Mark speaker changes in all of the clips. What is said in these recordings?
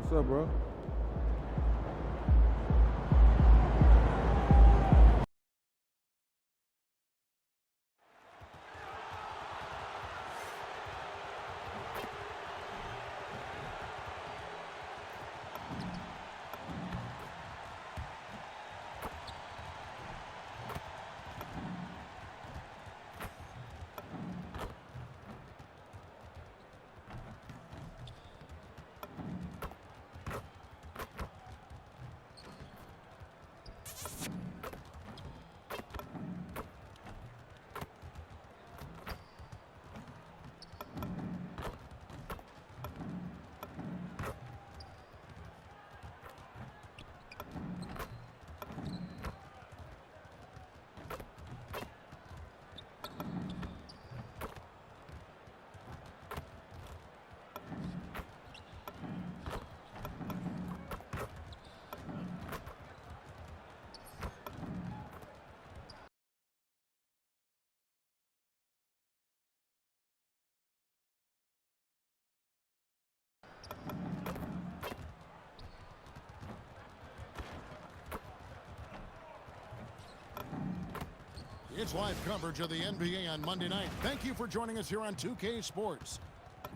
Speaker 1: What's up, bro?
Speaker 2: It's live coverage of the NBA on Monday night. Thank you for joining us here on 2K Sports.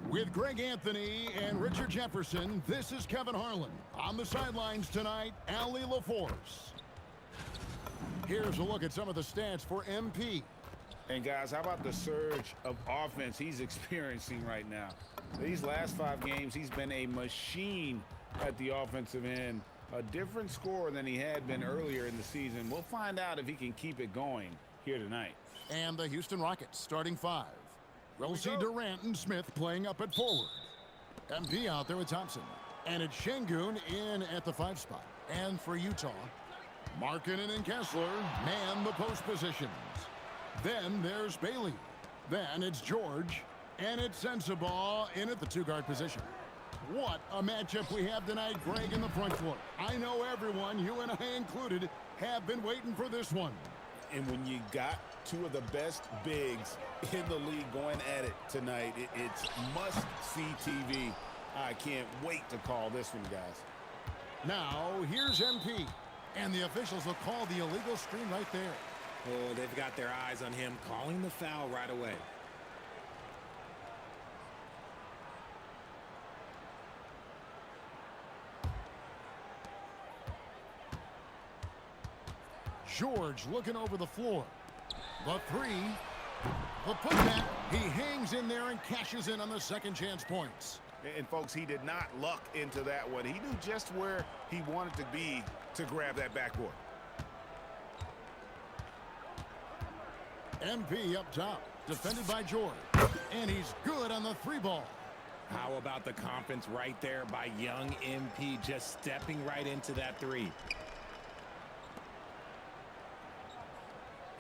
Speaker 2: With Greg Anthony and Richard Jefferson, this is Kevin Harlan. On the sidelines tonight, Allie LaForce. Here's a look at some of the stats for MP.
Speaker 3: And guys, how about the surge of offense he's experiencing right now? These last 5 games, he's been a machine at the offensive end. A different scorer than he had been earlier in the season. We'll find out if he can keep it going here tonight.
Speaker 2: And the Houston Rockets starting 5. Rosie Durant and Smith playing up at forward. MP out there with Thompson. And it's Şengün in at the 5 spot. And for Utah, Markkanen and Kessler man the post positions. Then there's Bailey. Then it's George. And it's Sensabaugh in at the 2-guard position. What a matchup we have tonight, Greg, in the front court. I know everyone, you and I included, have been waiting for this one.
Speaker 3: And when you got 2 of the best bigs in the league going at it tonight, it's must-see TV. I can't wait to call this one, guys.
Speaker 2: Now, here's MP. And the officials will call the illegal screen right there.
Speaker 4: Oh, they've got their eyes on him, calling the foul right away.
Speaker 2: George looking over the floor. The 3. The putback. He hangs in there and cashes in on the second chance points.
Speaker 3: And folks, he did not luck into that one. He knew just where he wanted to be to grab that backboard.
Speaker 2: MP up top, defended by George. And he's good on the 3 ball.
Speaker 4: How about the confidence right there by young MP, just stepping right into that 3.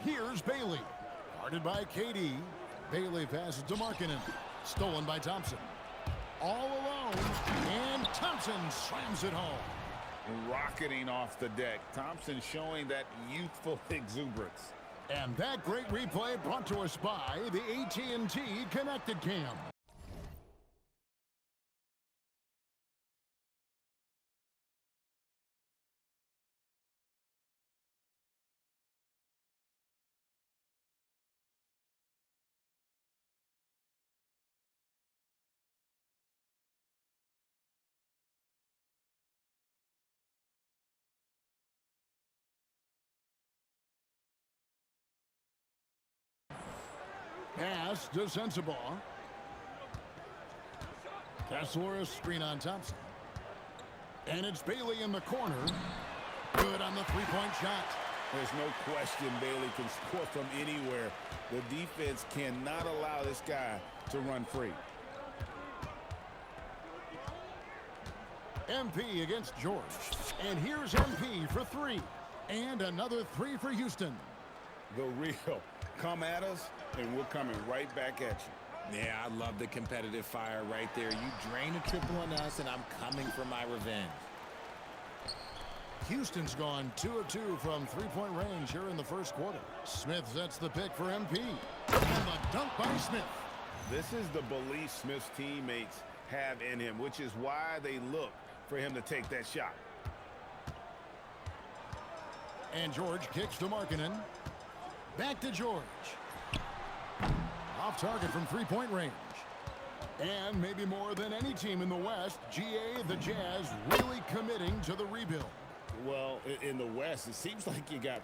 Speaker 2: Here's Bailey. Guarded by KD. Bailey passes to Markkanen. Stolen by Thompson. All alone. And Thompson slams it home.
Speaker 3: Rocketing off the deck. Thompson showing that youthful exuberance.
Speaker 2: And that great replay brought to us by the AT&T Connected Cam. Pass to Sensabaugh. Kessler, a screen on Thompson. And it's Bailey in the corner. Good on the 3-point shot.
Speaker 3: There's no question Bailey can score from anywhere. The defense cannot allow this guy to run free.
Speaker 2: MP against George. And here's MP for 3. And another 3 for Houston.
Speaker 3: The real come at us, and we're coming right back at you.
Speaker 4: Yeah, I love the competitive fire right there. You drain a triple on us, and I'm coming for my revenge.
Speaker 2: Houston's gone 2 of 2 from 3-point range here in the first quarter. Smith sets the pick for MP. And the dunk by Smith.
Speaker 3: This is the belief Smith's teammates have in him, which is why they look for him to take that shot.
Speaker 2: And George kicks to Markkanen. Back to George. Off target from three-point range. And maybe more than any team in the West, GA, the Jazz, really committing to the rebuild.
Speaker 3: Well, in the West, it seems like you got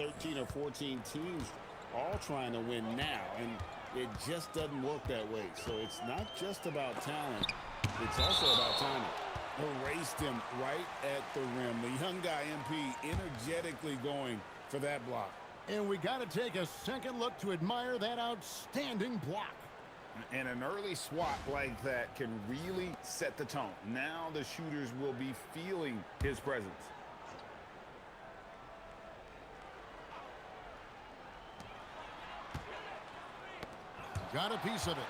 Speaker 3: $13 or 14 teams all trying to win now, and it just doesn't work that way. So it's not just about talent, it's also about timing. Erased him right at the rim. The young guy, MP, energetically going for that block.
Speaker 2: And we got to take a second look to admire that outstanding block.
Speaker 3: And an early swat like that can really set the tone. Now the shooters will be feeling his presence.
Speaker 2: Got a piece of it.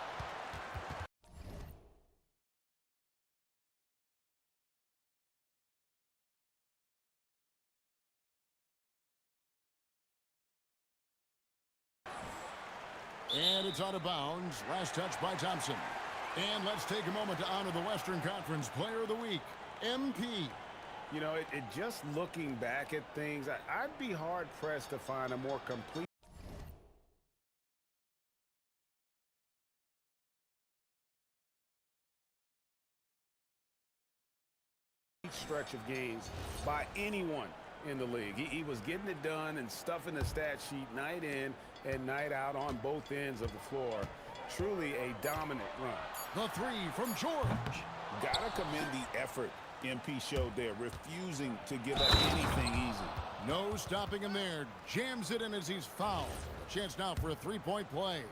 Speaker 2: And it's out of bounds. Last touch by Thompson. And let's take a moment to honor the Western Conference Player of the Week, MP.
Speaker 3: You know, it just looking back at things, I'd be hard-pressed to find a more complete stretch of games by anyone in the league. He was getting it done and stuffing the stat sheet night in and night out on both ends of the floor. Truly a dominant run.
Speaker 2: The three from George.
Speaker 3: Gotta commend the effort MP showed there, refusing to give up anything easy.
Speaker 2: No stopping him there. Jams it in as he's fouled. A chance now for a three-point play.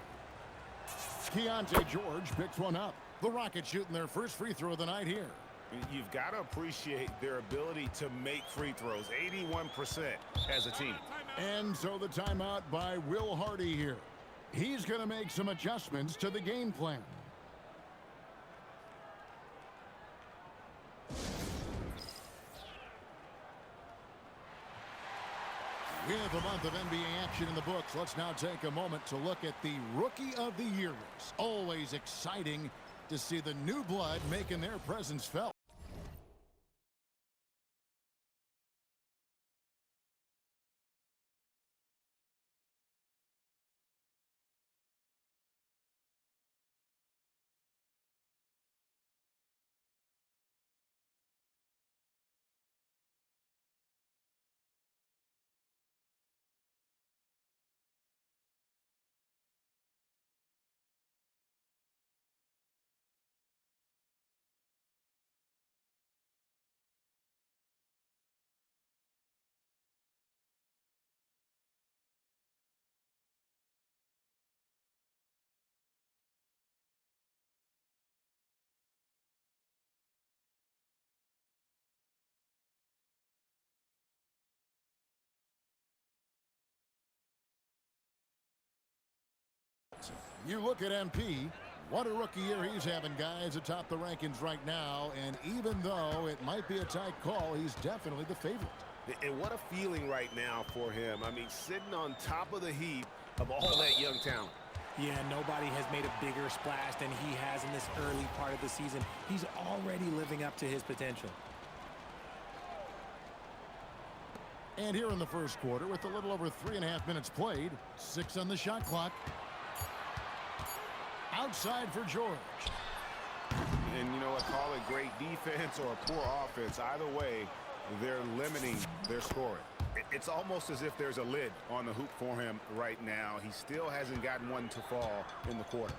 Speaker 2: Keontae George picks one up. The Rockets shooting their first free throw of the night here.
Speaker 3: You've got to appreciate their ability to make free throws. 81% as a team.
Speaker 2: And so the timeout by Will Hardy here. He's going to make some adjustments to the game plan. With a month of NBA action in the books, let's now take a moment to look at the Rookie of the Year race. Always exciting to see the new blood making their presence felt. You look at MP, what a rookie year he's having, guys, atop the rankings right now. And even though it might be a tight call, he's definitely the favorite.
Speaker 1: And what a feeling right now for him. I mean, sitting on top of the heap of all that young talent.
Speaker 4: Yeah, nobody has made a bigger splash than he has in this early part of the season. He's already living up to his potential.
Speaker 2: And here in the first quarter, with a little over 3.5 minutes played, 6 on the shot clock. Outside for George.
Speaker 3: And you know what, call it great defense or a poor offense. Either way, they're limiting their scoring.
Speaker 1: It's almost as if there's a lid on the hoop for him right now. He still hasn't gotten one to fall in the quarter.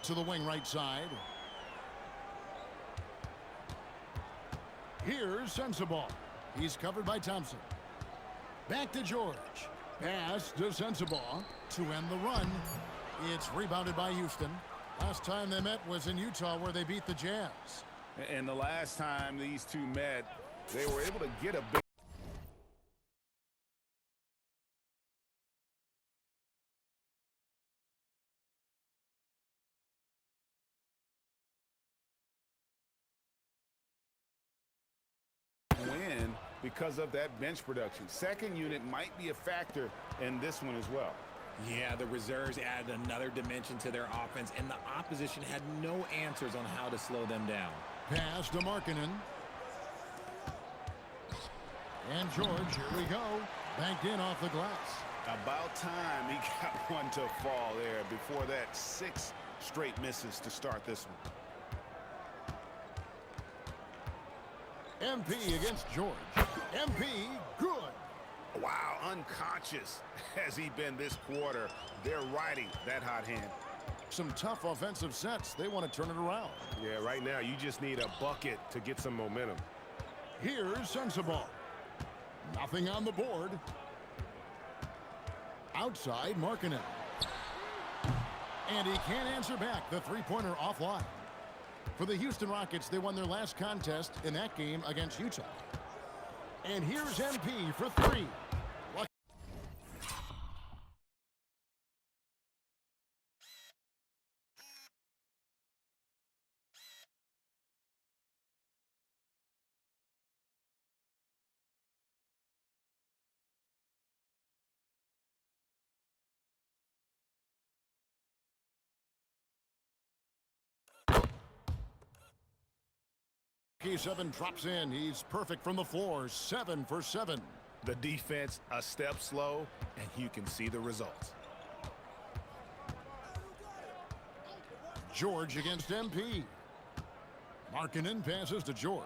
Speaker 2: To the wing right side. Here's Sensabaugh. He's covered by Thompson. Back to George. Pass to Sensabaugh to end the run. It's rebounded by Houston. Last time they met was in Utah, where they beat the Jazz.
Speaker 3: And the last time these two met, they were able to get a big win because of that bench production. Second unit might be a factor in this one as well.
Speaker 4: Yeah, the reserves added another dimension to their offense, and the opposition had no answers on how to slow them down.
Speaker 2: Pass to Markkanen. And George, here we go. Banked in off the glass.
Speaker 1: About time he got one to fall there. Before that, 6 straight misses to start this one.
Speaker 2: MP against George. MP, good.
Speaker 1: Wow, unconscious has he been this quarter. They're riding that hot hand.
Speaker 2: Some tough offensive sets. They want to turn it around.
Speaker 5: Yeah, right now you just need a bucket to get some momentum.
Speaker 2: Here's Sensabaugh. Nothing on the board. Outside, Markkanen. And he can't answer back. The three-pointer offline. For the Houston Rockets, they won their last contest in that game against Utah. And here's MP for 3. RookieSeason drops in. He's perfect from the floor. 7 for 7.
Speaker 1: The defense a step slow, and you can see the results.
Speaker 2: George against MP. Markkanen passes to George.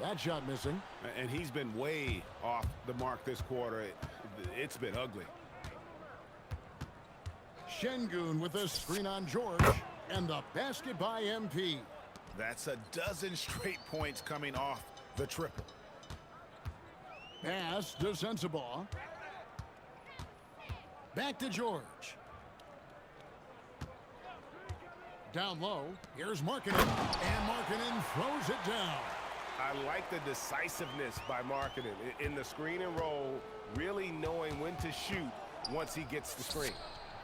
Speaker 2: That shot missing.
Speaker 1: And he's been way off the mark this quarter. It's been ugly.
Speaker 2: Şengün with a screen on George. And the basket by MP.
Speaker 1: That's a dozen straight points coming off the triple.
Speaker 2: Pass to Sensabaugh. Back to George. Down low. Here's Markkanen. And Markkanen throws it down.
Speaker 5: I like the decisiveness by Markkanen in the screen and roll, really knowing when to shoot once he gets the screen.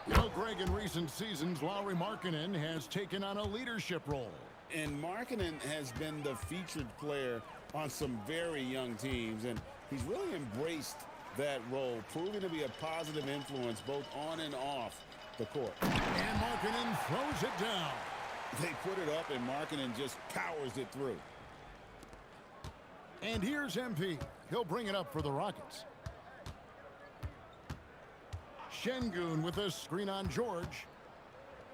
Speaker 2: You know, Greg, in recent seasons, Lauri Markkanen has taken on a leadership role.
Speaker 3: And Markkanen has been the featured player on some very young teams, and he's really embraced that role, proving to be a positive influence both on and off the court.
Speaker 2: And Markkanen throws it down.
Speaker 3: They put it up, and Markkanen just powers it through.
Speaker 2: And here's MP. He'll bring it up for the Rockets. Şengün with a screen on George.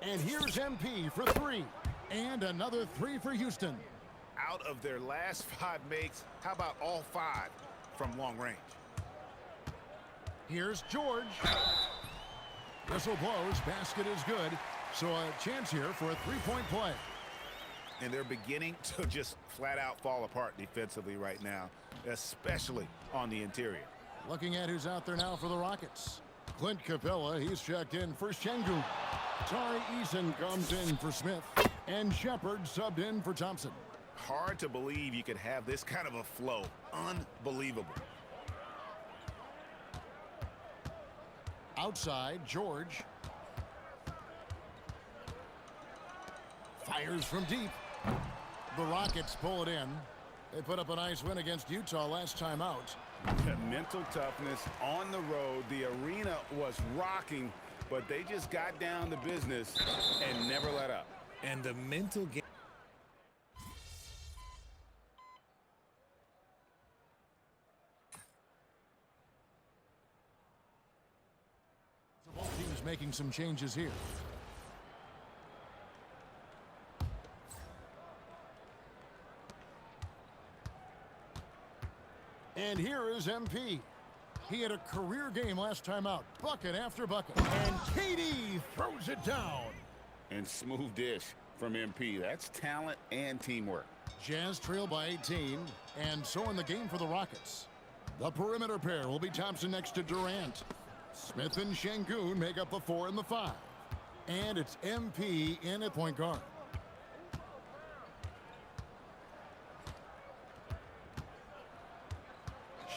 Speaker 2: And here's MP for 3. And another 3 for Houston.
Speaker 1: Out of their last 5 makes, how about all 5 from long range?
Speaker 2: Here's George. Whistle blows. Basket is good. So a chance here for a 3-point play.
Speaker 1: And they're beginning to just flat out fall apart defensively right now, especially on the interior.
Speaker 2: Looking at who's out there now for the Rockets. Clint Capella, he's checked in for Şengün. Tari Eason comes in for Smith. And Shepard subbed in for Thompson.
Speaker 1: Hard to believe you could have this kind of a flow. Unbelievable.
Speaker 2: Outside, George. Fires from deep. The Rockets pull it in. They put up a nice win against Utah last time out.
Speaker 3: Mental toughness on the road. The arena was rocking, but they just got down to business and never let up.
Speaker 4: And the mental game.
Speaker 2: Both teams making some changes here. And here is MP. He had a career game last time out. Bucket after bucket. And KD throws it down.
Speaker 3: And smooth dish from MP. That's talent and teamwork.
Speaker 2: Jazz trail by 18, and so in the game for the Rockets. The perimeter pair will be Thompson next to Durant. Smith and Şengün make up the 4 and the 5. And it's MP in at point guard.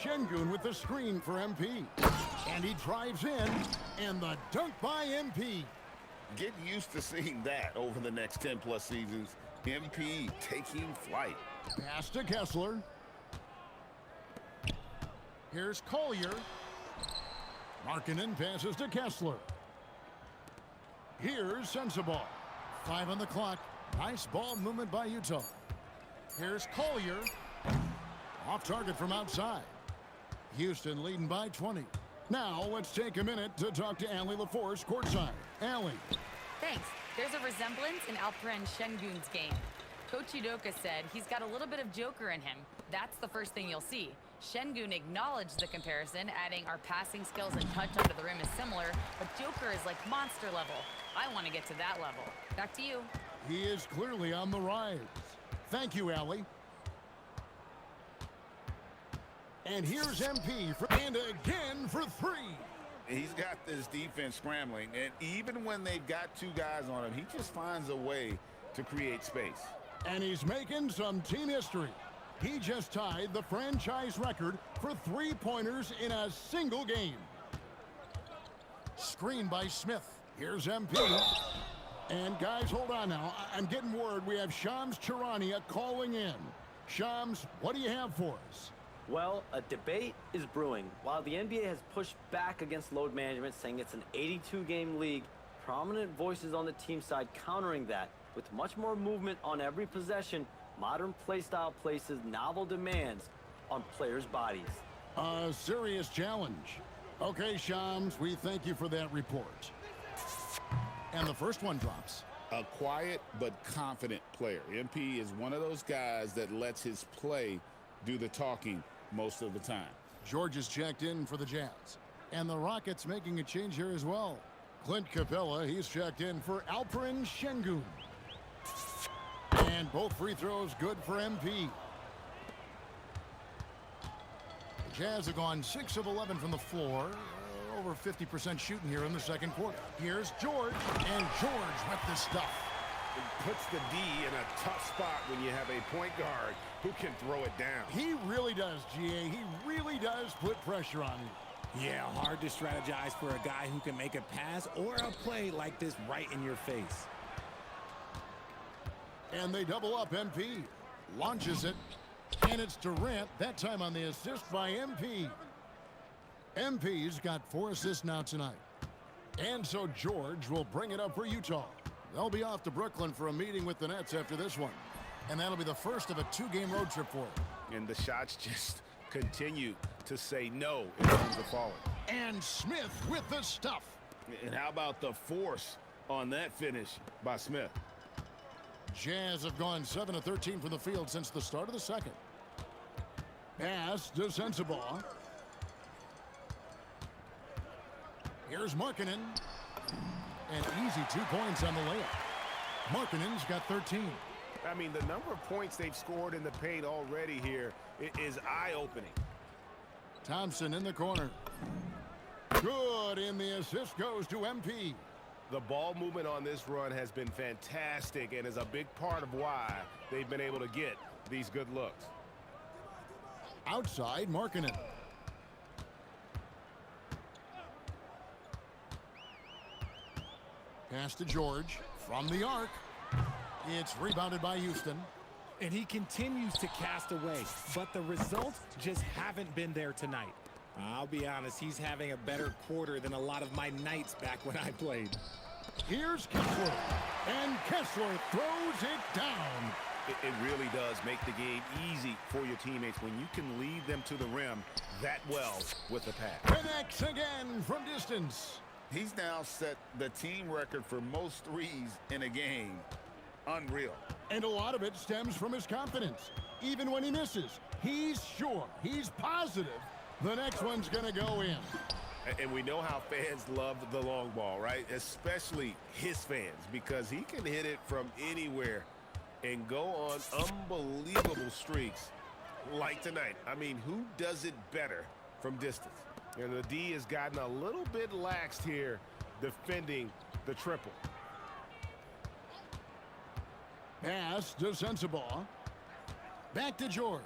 Speaker 2: Şengün with the screen for MP. And he drives in, and the dunk by MP.
Speaker 3: Get used to seeing that over the next 10-plus seasons. MP taking flight.
Speaker 2: Pass to Kessler. Here's Collier. Markkanen passes to Kessler. Here's Sensabaugh. 5 on the clock. Nice ball movement by Utah. Here's Collier. Off target from outside. Houston leading by 20. Now let's take a minute to talk to Allie LaForce courtside. Allie.
Speaker 6: Thanks. There's a resemblance in Alperen Şengün's game. Coach Udoka said he's got a little bit of Joker in him. That's the first thing you'll see. Şengün acknowledged the comparison, adding our passing skills and touch under the rim is similar, but Joker is like monster level. I want to get to that level. Back to you.
Speaker 2: He is clearly on the rise. Thank you, Allie. And here's MP and again for 3.
Speaker 3: He's got this defense scrambling, and even when they've got 2 guys on him, he just finds a way to create space.
Speaker 2: And he's making some team history. He just tied the franchise record for 3-pointers in a single game. Screen by Smith. Here's MP. And guys, hold on now. I'm getting word we have Shams Charania calling in. Shams, what do you have for us?
Speaker 7: Well, a debate is brewing. While the NBA has pushed back against load management, saying it's an 82-game league, prominent voices on the team side countering that. With much more movement on every possession, modern play style places novel demands on players' bodies.
Speaker 2: A serious challenge. Okay, Shams, we thank you for that report. And the first one drops.
Speaker 3: A quiet but confident player. MP is one of those guys that lets his play do the talking most of the time.
Speaker 2: George is checked in for the Jazz. And the Rockets making a change here as well. Clint Capella, he's checked in for Alperen Şengün. And both free throws good for MP. The Jazz have gone 6 of 11 from the floor. Over 50% shooting here in the second quarter. Here's George, and George with the stuff.
Speaker 5: It puts the D in a tough spot when you have a point guard who can throw it down.
Speaker 2: He really does, GA. He really does put pressure on you.
Speaker 4: Yeah, hard to strategize for a guy who can make a pass or a play like this right in your face.
Speaker 2: And they double up MP. Launches it. And it's Durant, that time on the assist by MP. MP's got 4 assists now tonight. And so George will bring it up for Utah. They'll be off to Brooklyn for a meeting with the Nets after this one. And that'll be the first of a 2-game road trip for them.
Speaker 5: And the shots just continue to say no in terms of falling.
Speaker 2: And Smith with the stuff.
Speaker 3: And how about the force on that finish by Smith?
Speaker 2: Jazz have gone 7 of 13 from the field since the start of the second. Pass to Sensabaugh. Here's Markkanen. And easy 2 points on the layup. Markkanen's got 13.
Speaker 5: I mean, the number of points they've scored in the paint already here is eye-opening.
Speaker 2: Thompson in the corner. Good, and the assist goes to MP.
Speaker 5: The ball movement on this run has been fantastic and is a big part of why they've been able to get these good looks.
Speaker 2: Outside, Markkanen. Pass to George from the arc. It's rebounded by Houston.
Speaker 4: And he continues to cast away, but the results just haven't been there tonight. I'll be honest, he's having a better quarter than a lot of my nights back when I played.
Speaker 2: Here's Kessler, and Kessler throws it down.
Speaker 5: It really does make the game easy for your teammates when you can lead them to the rim that well with the pass.
Speaker 2: Connects again from distance.
Speaker 3: He's now set the team record for most threes in a game. Unreal.
Speaker 2: And a lot of it stems from his confidence. Even when he misses, he's sure, he's positive the next one's going to go in.
Speaker 5: And we know how fans love the long ball, right? Especially his fans, because he can hit it from anywhere. and go on unbelievable streaks like tonight. I mean, who does it better from distance? And the D has gotten a little bit laxed here defending the triple.
Speaker 2: Pass to Sensabaugh. Back to George.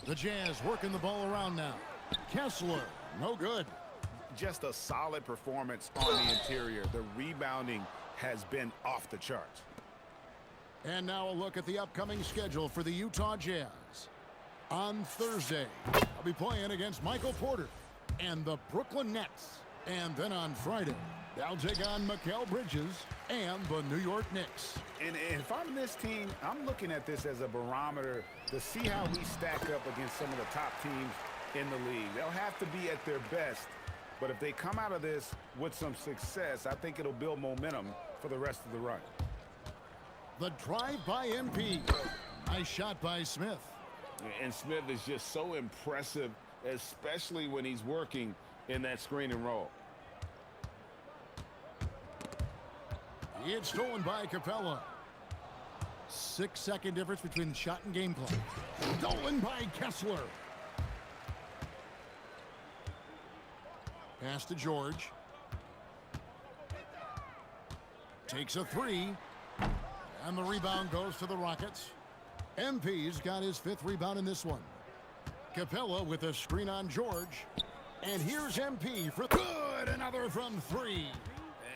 Speaker 2: The Jazz working the ball around now. Kessler, no good.
Speaker 1: Just a solid performance on the interior. The rebounding has been off the charts.
Speaker 2: And now a look at the upcoming schedule for the Utah Jazz. On Thursday, I'll be playing against Michael Porter and the Brooklyn Nets. And then on Friday, they'll take on Mikal Bridges and the New York Knicks.
Speaker 3: And if I'm this team, I'm looking at this as a barometer to see how we stack up against some of the top teams in the league. They'll have to be at their best, but if they come out of this with some success, I think it'll build momentum for the rest of the run.
Speaker 2: The drive by MP. Nice shot by Smith.
Speaker 3: And Smith is just so impressive, especially when he's working in that screen and roll.
Speaker 2: It's stolen by Capella. 6-second difference between shot and game clock. Stolen by Kessler. Pass to George. Takes a three. And the rebound goes to the Rockets. MP's got his 5th rebound in this one. Capella with a screen on George. And here's MP for good. Another from 3.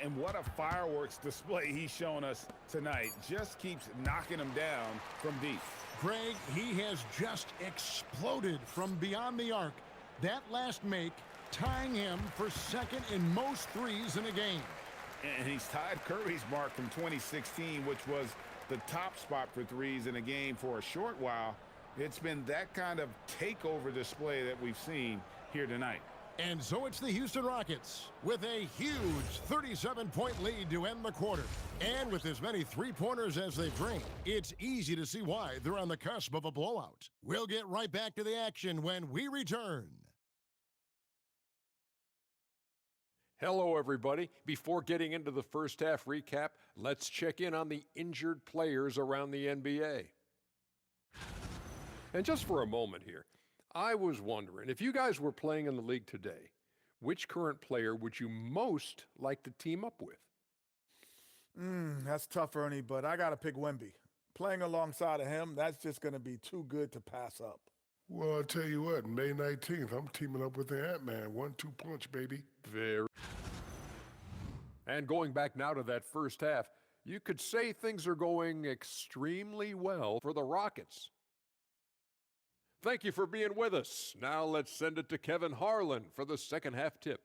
Speaker 3: And what a fireworks display he's shown us tonight. Just keeps knocking them down from deep.
Speaker 2: Greg, he has just exploded from beyond the arc. That last make tying him for 2nd in most threes in a game.
Speaker 3: And he's tied Curry's mark from 2016, which was the top spot for threes in a game for a short while. It's been that kind of takeover display that we've seen here tonight.
Speaker 2: And so it's the Houston Rockets with a huge 37-point lead to end the quarter. And with as many three-pointers as they bring, it's easy to see why they're on the cusp of a blowout. We'll get right back to the action when we return.
Speaker 8: Hello, everybody. Before getting into the first half recap, let's check in on the injured players around the NBA. And just for a moment here, I was wondering, if you guys were playing in the league today, which current player would you most like to team up with?
Speaker 9: That's tough, Ernie, but I got to pick Wemby. Playing alongside of him, that's just going to be too good to pass up.
Speaker 10: Well, I'll tell you what, May 19th, I'm teaming up with the Ant-Man. 1-2 punch, baby.
Speaker 8: And going back now to that first half, you could say things are going extremely well for the Rockets. Thank you for being with us. Now let's send it to Kevin Harlan for the second half tip.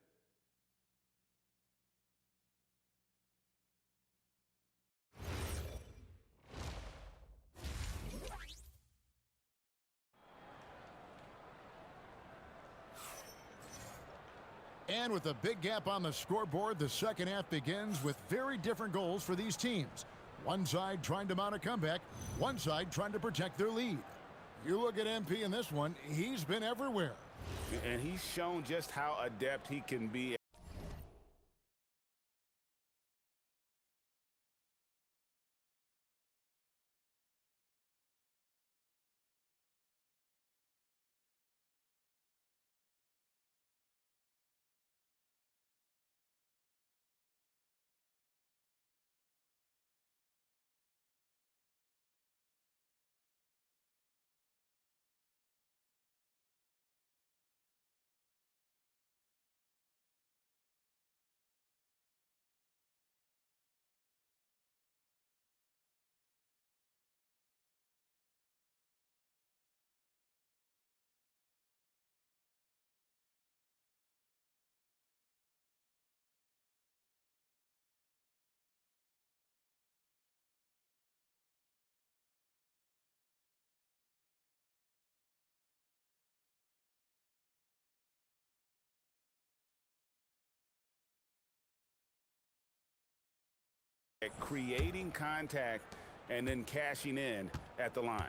Speaker 2: And with a big gap on the scoreboard, the second half begins with very different goals for these teams. One side trying to mount a comeback, one side trying to protect their lead. You look at MP in this one, he's been everywhere.
Speaker 3: And he's shown just how adept he can be. Creating contact and then cashing in at the line.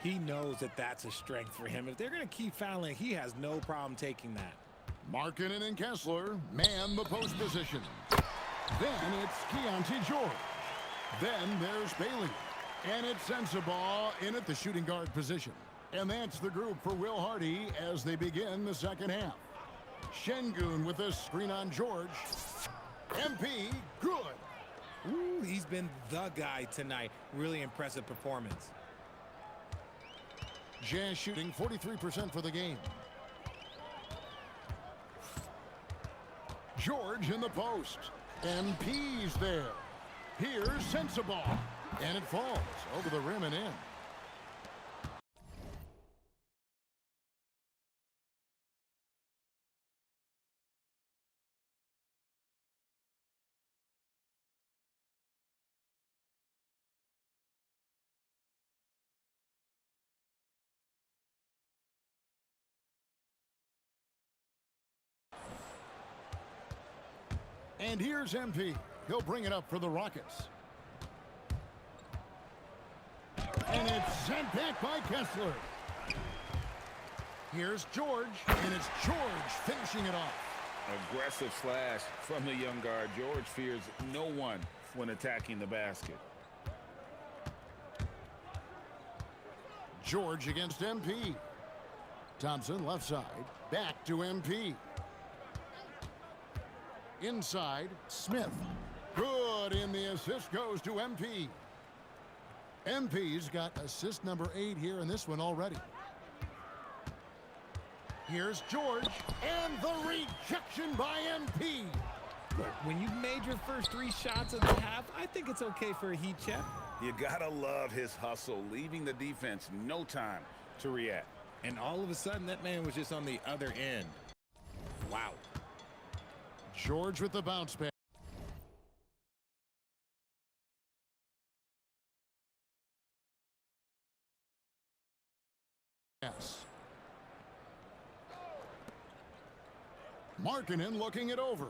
Speaker 4: He knows that that's a strength for him. If they're going to keep fouling, he has no problem taking that.
Speaker 2: Markkanen and Kessler man the post position. Then it's Keontae George. Then there's Bailey. And it sends the ball in at the shooting guard position. And that's the group for Will Hardy as they begin the second half. Şengün with a screen on George. MP, good.
Speaker 4: Ooh, he's been the guy tonight. Really impressive performance.
Speaker 2: Jazz shooting 43% for the game. George in the post. MP's there. Here's Sensabaugh. And it falls over the rim and in. And here's MP. He'll bring it up for the Rockets. And it's sent back by Kessler. Here's George, and it's George finishing it off.
Speaker 3: Aggressive slash from the young guard. George fears no one when attacking the basket.
Speaker 2: George against MP. Thompson left side, back to MP. Inside, Smith. Good, and the assist goes to MP. MP's got assist number 8 here in this one already. Here's George, and the rejection by MP.
Speaker 4: Look, when you've made your first 3 shots of the half, I think it's okay for a heat check.
Speaker 3: You gotta love his hustle, leaving the defense no time to react.
Speaker 4: And all of a sudden, that man was just on the other end. Wow.
Speaker 2: George with the bounce pass. Yes. Markkanen looking it over.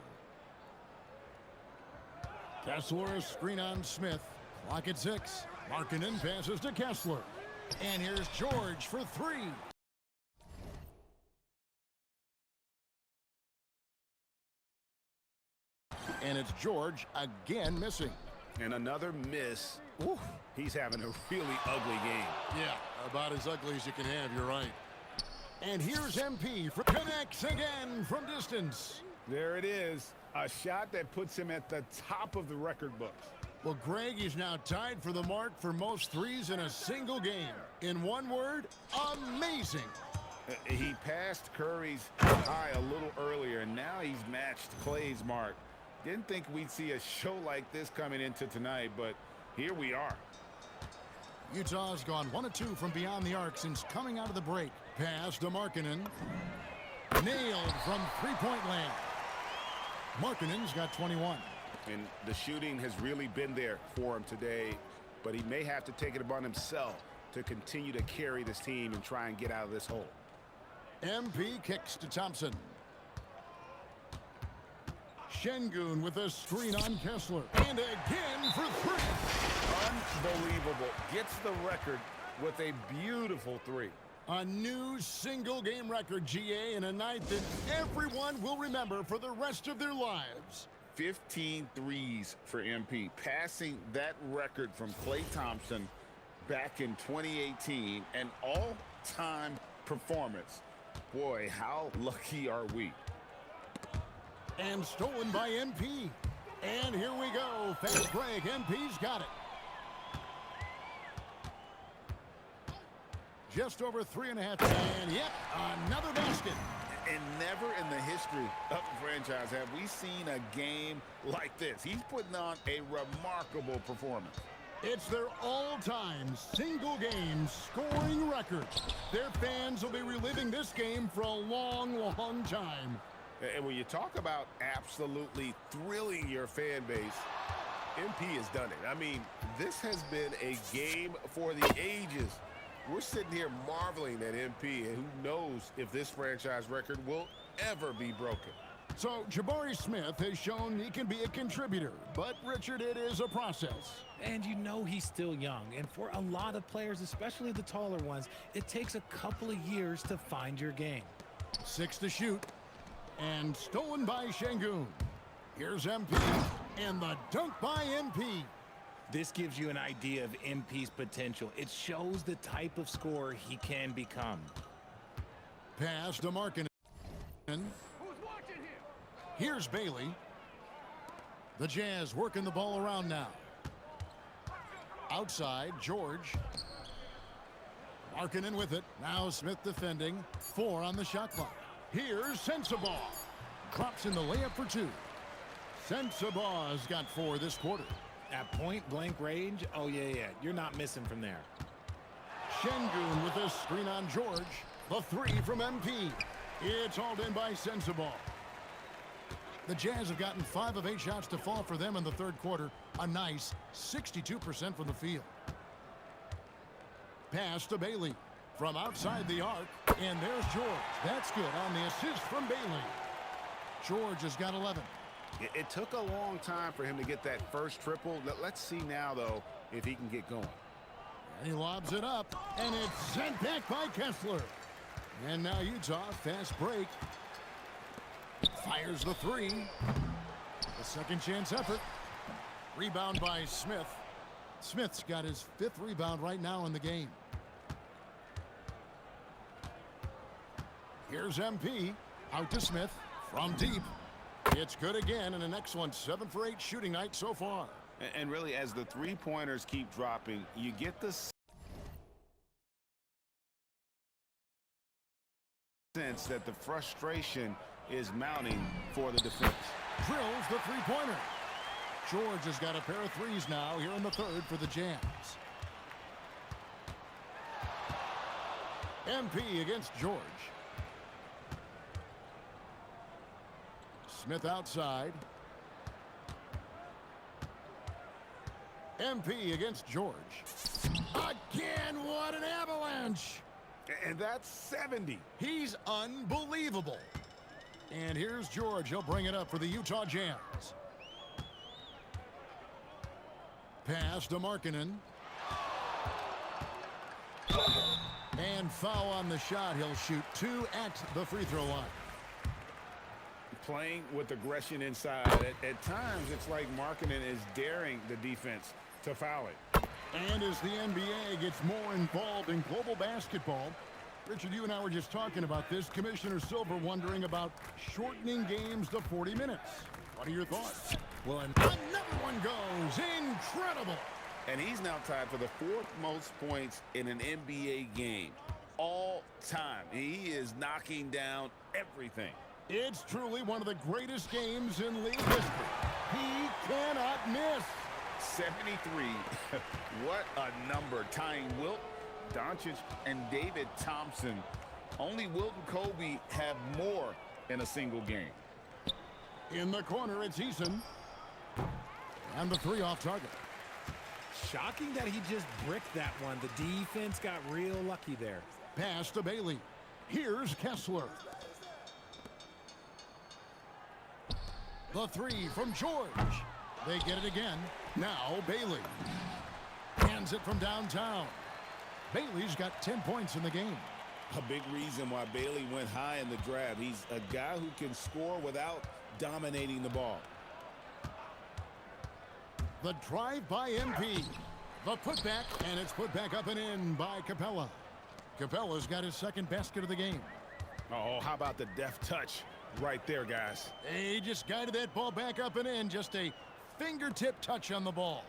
Speaker 2: Kessler a screen on Smith. Clock at 6. Markkanen passes to Kessler. And here's George for 3. And it's George again missing.
Speaker 1: And another miss. Ooh, he's having a really ugly game.
Speaker 2: Yeah, about as ugly as you can have, you're right. And here's MP for connects again from distance.
Speaker 3: There it is. A shot that puts him at the top of the record books.
Speaker 2: Well, Greg is now tied for the mark for most threes in a single game. In one word, amazing.
Speaker 3: He passed Curry's high a little earlier, and now he's matched Clay's mark. Didn't think we'd see a show like this coming into tonight, but here we are.
Speaker 2: Utah's gone 1 of 2 from beyond the arc since coming out of the break. Pass to Markkanen. Nailed from three-point land. Markkanen's got 21.
Speaker 1: And the shooting has really been there for him today, but he may have to take it upon himself to continue to carry this team and try and get out of this hole.
Speaker 2: MP kicks to Thompson. Şengün with a screen on Kessler. And again for 3.
Speaker 3: Unbelievable. Gets the record with a beautiful 3.
Speaker 2: A new single-game record, GA, in a night that everyone will remember for the rest of their lives.
Speaker 3: 15 threes for MP, passing that record from Klay Thompson back in 2018, an all-time performance. Boy, how lucky are we?
Speaker 2: And stolen by MP. And here we go. Fast break. MP's got it. Just over 3.5. And yep, another basket.
Speaker 3: And never in the history of the franchise have we seen a game like this. He's putting on a remarkable performance.
Speaker 2: It's their all-time single-game scoring record. Their fans will be reliving this game for a long, long time.
Speaker 1: And when you talk about absolutely thrilling your fan base, MP has done it. I mean, this has been a game for the ages. We're sitting here marveling at MP, and who knows if this franchise record will ever be broken.
Speaker 2: So Jabari Smith has shown he can be a contributor, but Richard, it is a process.
Speaker 4: And you know he's still young, and for a lot of players, especially the taller ones, it takes a couple of years to find your game.
Speaker 2: 6 to shoot, and stolen by Şengün. Here's MP, and the dunk by MP.
Speaker 4: This gives you an idea of MP's potential. It shows the type of scorer he can become.
Speaker 2: Pass to Markin. Here's Bailey. The Jazz working the ball around now. Outside, George. Markkanen with it. Now Smith defending. 4 on the shot clock. Here's Sensabaugh. Drops in the layup for 2. Sensabaugh's got 4 this quarter.
Speaker 4: At point-blank range, oh, yeah. You're not missing from there.
Speaker 2: Şengün with a screen on George. The 3 from MP. It's hauled in by Sensabaugh. The Jazz have gotten 5 of 8 shots to fall for them in the third quarter. A nice 62% from the field. Pass to Bailey from outside the arc. And there's George. That's good on the assist from Bailey. George has got 11.
Speaker 3: It took a long time for him to get that first triple. Let's see now, though, if he can get going.
Speaker 2: And he lobs it up. And it's sent back by Kessler. And now Utah, fast break. Fires the 3. The second chance effort. Rebound by Smith. Smith's got his 5th rebound right now in the game. Here's MP. Out to Smith. From deep. It's good again, and an excellent 7 for 8 shooting night so far.
Speaker 3: And really, as the three-pointers keep dropping, you get the sense that the frustration is mounting for the defense.
Speaker 2: Drills the three-pointer. George has got a pair of threes now here in the third for the Jazz. MP against George. Smith outside. MP against George. Again, what an avalanche!
Speaker 3: And that's 70.
Speaker 2: He's unbelievable. And here's George. He'll bring it up for the Utah Jazz. Pass to Markkanen. And foul on the shot. He'll shoot 2 at the free throw line.
Speaker 3: Playing with aggression inside. At times, it's like Markkanen is daring the defense to foul it.
Speaker 2: And as the NBA gets more involved in global basketball, Richard, you and I were just talking about this. Commissioner Silver wondering about shortening games to 40 minutes. What are your thoughts? Well, and another one goes. Incredible.
Speaker 3: And he's now tied for the 4th most points in an NBA game all time. He is knocking down everything.
Speaker 2: It's truly one of the greatest games in league history. He cannot miss.
Speaker 3: 73. What a number. Tying Wilt, Doncic, and David Thompson. Only Wilt and Kobe have more in a single game.
Speaker 2: In the corner, it's Eason. And the 3 off target.
Speaker 4: Shocking that he just bricked that one. The defense got real lucky there.
Speaker 2: Pass to Bailey. Here's Kessler. The 3 from George. They get it again. Now Bailey. Hands it from downtown. Bailey's got 10 points in the game.
Speaker 3: A big reason why Bailey went high in the draft. He's a guy who can score without dominating the ball.
Speaker 2: The drive by MP. The putback, and it's put back up and in by Capella. Capella's got his 2nd basket of the game.
Speaker 3: Oh, how about the deft touch right there, guys?
Speaker 2: He just guided that ball back up and in. Just a fingertip touch on the ball.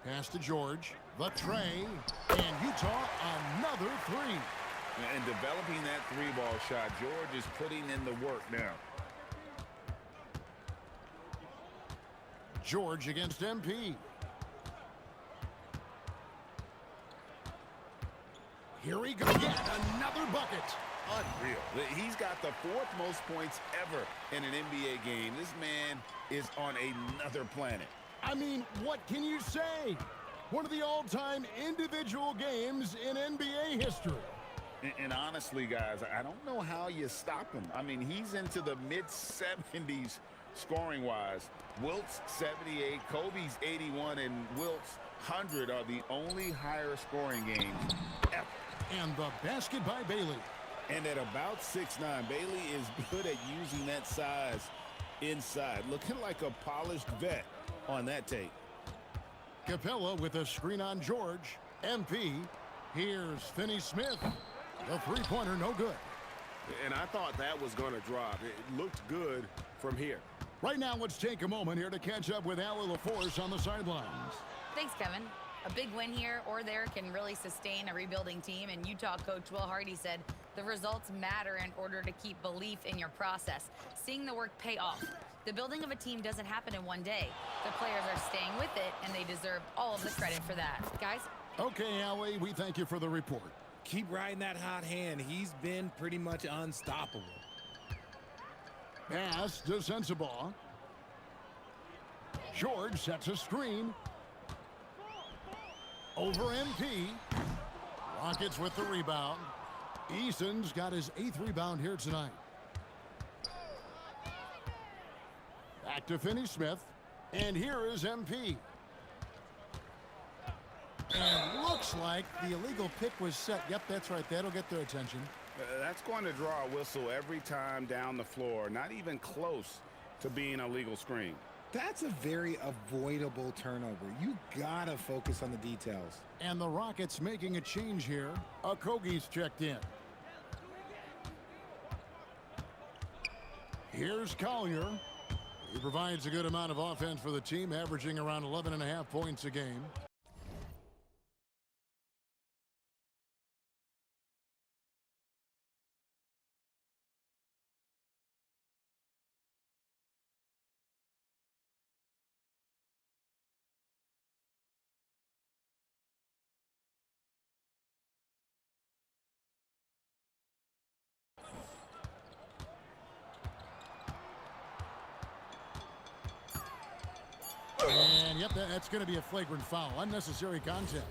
Speaker 2: Pass to George. The tray. And Utah, another 3.
Speaker 3: And developing that 3-ball shot, George is putting in the work now.
Speaker 2: George against MP. Here we go. Yet another bucket.
Speaker 3: Unreal. He's got the 4th most points ever in an NBA game. This man is on another planet.
Speaker 2: I mean, what can you say? One of the all-time individual games in NBA history.
Speaker 3: And honestly, guys, I don't know how you stop him. I mean, he's into the mid-70s scoring-wise. Wilt's 78, Kobe's 81, and Wilt's 100 are the only higher scoring games ever.
Speaker 2: And the basket by Bailey.
Speaker 3: And at about 6'9", Bailey is good at using that size inside, looking like a polished vet. on that tape.
Speaker 2: Capella with a screen on George. MP. Here's Finney Smith. The three-pointer, no good.
Speaker 5: And I thought that was going to drop. It looked good from here.
Speaker 2: Right now, let's take a moment here to catch up with Allie LaForce on the sidelines.
Speaker 6: Thanks, Kevin. A big win here or there can really sustain a rebuilding team, and Utah coach Will Hardy said the results matter in order to keep belief in your process, seeing the work pay off. The building of a team doesn't happen in one day. The players are staying with it, and they deserve all of the credit for that. Guys?
Speaker 2: Okay, Allie, we thank you for the report.
Speaker 4: Keep riding that hot hand. He's been pretty much unstoppable.
Speaker 2: Pass to Sensabaugh. George sets a screen. Over MP. Rockets with the rebound. Eason's got his 8th rebound here tonight. Back to Finney Smith. And here is MP. And looks like the illegal pick was set. Yep, that's right. That'll get their attention.
Speaker 3: That's going to draw a whistle every time down the floor. Not even close to being a legal screen.
Speaker 4: That's a very avoidable turnover. You gotta focus on the details.
Speaker 2: And the Rockets making a change here. Okogie's checked in. Here's Collier. He provides a good amount of offense for the team, averaging around 11.5 points a game. And, yep, that's going to be a flagrant foul. Unnecessary contact.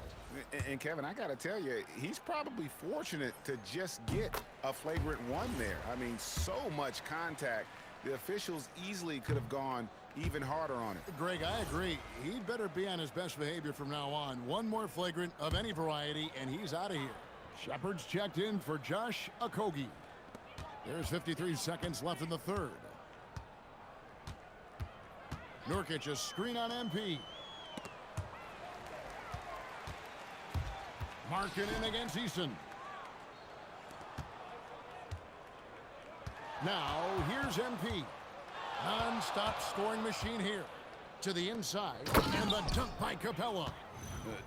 Speaker 3: And Kevin, I got to tell you, he's probably fortunate to just get a flagrant one there. I mean, so much contact. The officials easily could have gone even harder on it.
Speaker 2: Greg, I agree. He'd better be on his best behavior from now on. One more flagrant of any variety, and he's out of here. Shepard's checked in for Josh Okogie. There's 53 seconds left in the third. Nurkic, a screen on MP. Marking in against Eason. Now, here's MP. Non-stop scoring machine here. To the inside, and the dunk by Capella.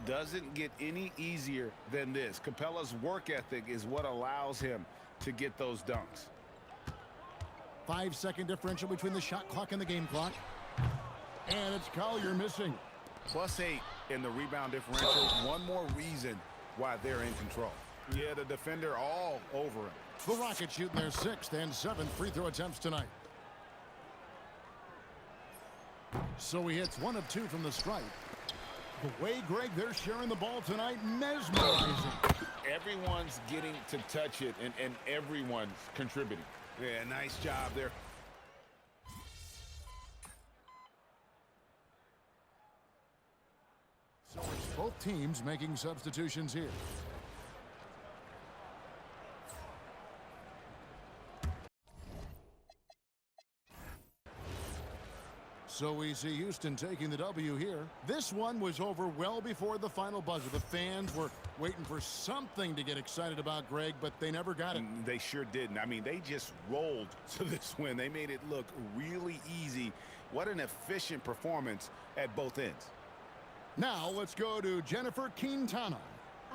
Speaker 3: Doesn't get any easier than this. Capella's work ethic is what allows him to get those dunks.
Speaker 2: 5-second differential between the shot clock and the game clock. And it's Collier missing.
Speaker 3: +8 in the rebound differential. One more reason why they're in control. Yeah, the defender all over him.
Speaker 2: The Rockets shooting their 6th and 7th free throw attempts tonight. So he hits 1 of 2 from the stripe. The way, Greg, they're sharing the ball tonight, mesmerizing.
Speaker 3: Everyone's getting to touch it, and everyone's contributing. Yeah, nice job there.
Speaker 2: So it's both teams making substitutions here. So we see Houston taking the W here. This one was over well before the final buzzer. The fans were waiting for something to get excited about, Greg, but they never got it.
Speaker 3: They sure didn't. I mean, they just rolled to this win. They made it look really easy. What an efficient performance at both ends.
Speaker 2: Now let's go to Jennifer Quintana.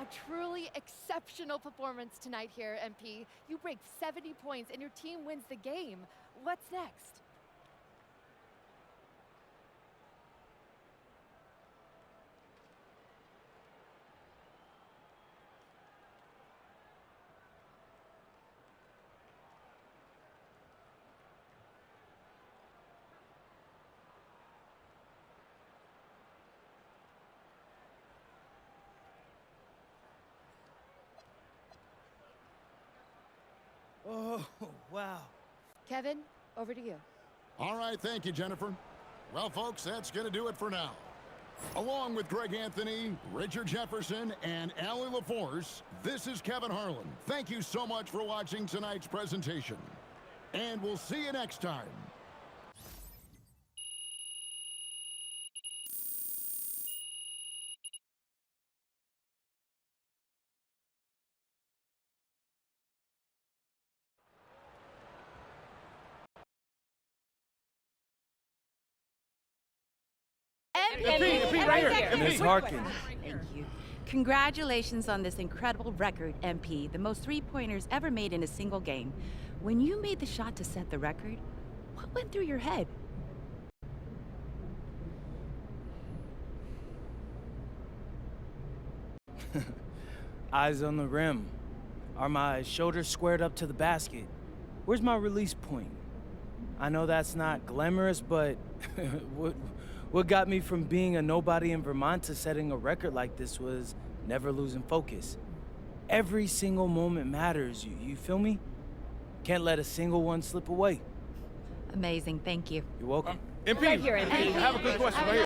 Speaker 11: A truly exceptional performance tonight here, MP. You break 70 points and your team wins the game. What's next?
Speaker 12: Oh, wow.
Speaker 11: Kevin, over to you.
Speaker 2: All right, thank you, Jennifer. Well, folks, that's going to do it for now. Along with Greg Anthony, Richard Jefferson, and Allie LaForce, this is Kevin Harlan. Thank you so much for watching tonight's presentation. And we'll see you next time.
Speaker 13: MP,
Speaker 12: right here.
Speaker 13: Ms. Harkin.
Speaker 14: Thank you. Congratulations on this incredible record, MP. The most three-pointers ever made in a single game. When you made the shot to set the record, what went through your head?
Speaker 12: Eyes on the rim. Are my shoulders squared up to the basket? Where's my release point? I know that's not glamorous, but what got me from being a nobody in Vermont to setting a record like this was never losing focus. Every single moment matters, you feel me? Can't let a single one slip away.
Speaker 14: Amazing, thank you.
Speaker 12: You're welcome.
Speaker 13: MP,
Speaker 11: Right here, MP.
Speaker 13: I have a good question right here.